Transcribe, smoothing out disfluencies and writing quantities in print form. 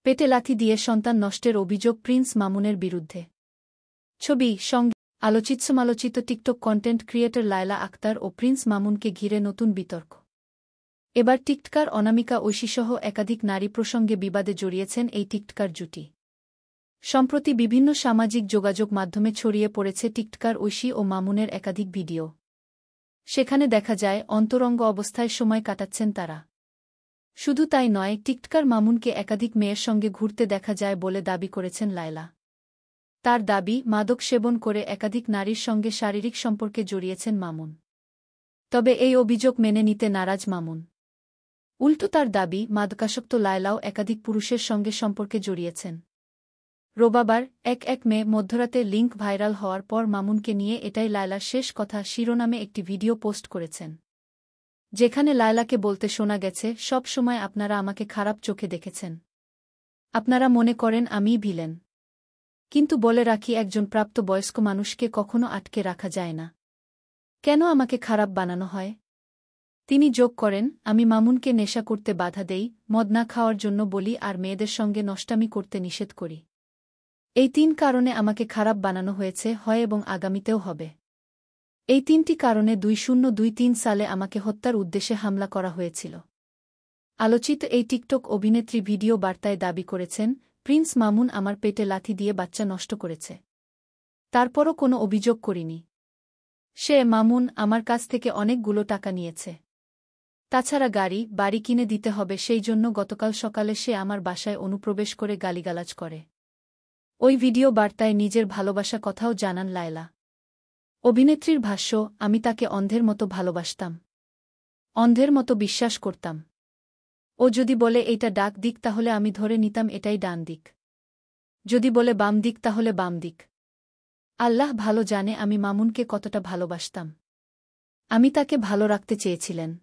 পেটে লাথি দিয়ে সন্তান নষ্টের অভিযোগ প্রিন্স মামুনের বিরুদ্ধে। ছবি সঙ্গে আলোচিত TikTok content creator Laila Akter ও প্রিন্স মামুনকে ঘিরে নতুন বিতর্ক। এবার টিকটকার অনামিকা ঐশীসহ একাধিক নারী প্রসঙ্গে বিবাদে জড়িয়েছেন এই টিকটকার জুটি। সম্প্রতি বিভিন্ন সামাজিক যোগাযোগ মাধ্যমে ছড়িয়ে পড়েছে টিকটকার ঐশী ও মামুনের একাধিক ভিডিও। সেখানে দেখা যায় অন্তরঙ্গ অবস্থায় সময় কাটাচ্ছেন তারা। শুধু তাই নয়, টিকটকার মামুনকে একাধিক মেয়ের সঙ্গে ঘুরতে দেখা যায় বলে দাবি করেছেন লায়লা। তার দাবি, মাদক সেবন করে একাধিক নারীর সঙ্গে শারীরিক সম্পর্কে জড়িয়েছেন মামুন। তবে এই অভিযোগ মেনে নিতে নারাজ মামুন। উল্টো তার দাবি, মাদকাসক্ত লায়লাও একাধিক পুরুষের সঙ্গে সম্পর্কে জড়িয়েছেন। রোববার ১ মে মধ্যরাতে লিঙ্ক ভাইরাল হওয়ার পর মামুনকে নিয়ে এটাই লায়লার শেষ কথা শিরোনামে একটি ভিডিও পোস্ট করেছেন। যেখানে লায়লাকে বলতে শোনা গেছে, সব সময় আপনারা আমাকে খারাপ চোখে দেখেছেন। আপনারা মনে করেন আমিই ভিলেন। কিন্তু বলে রাখি, একজন প্রাপ্তবয়স্ক মানুষকে কখনো আটকে রাখা যায় না। কেন আমাকে খারাপ বানানো হয়? তিনি যোগ করেন, আমি মামুনকে নেশা করতে বাধা দেই, মদ না খাওয়ার জন্য বলি আর মেয়েদের সঙ্গে নষ্টামি করতে নিষেধ করি। এই ৩ কারণে আমাকে খারাপ বানানো হয়েছে, হয় এবং আগামীতেও হবে। এই ৩টি কারণে 2023 সালে আমাকে হত্যার উদ্দেশ্যে হামলা করা হয়েছিল। আলোচিত এই টিকটক অভিনেত্রী ভিডিও বার্তায় দাবি করেছেন, প্রিন্স মামুন আমার পেটে লাথি দিয়ে বাচ্চা নষ্ট করেছে। তারপরও কোনো অভিযোগ করিনি। সে মামুন আমার কাছ থেকে অনেকগুলো টাকা নিয়েছে। তাছাড়া বাড়ি কিনে দিতে হবে, সেই জন্য গতকাল সকালে সে আমার বাসায় অনুপ্রবেশ করে গালিগালাজ করে। ওই ভিডিও বার্তায় নিজের ভালোবাসা কথাও জানান লায়লা। অভিনেত্রীর ভাষ্য, আমি তাকে অন্ধের মতো ভালোবাসতাম। অন্ধের মতো বিশ্বাস করতাম। ও যদি বলে এইটা ডাক দিক, তাহলে আমি ধরে নিতাম এটাই ডান দিক। যদি বলে বাম দিক, তাহলে বাম দিক। আল্লাহ ভালো জানে আমি মামুনকে কতটা ভালোবাসতাম। আমি তাকে ভালো রাখতে চেয়েছিলেন।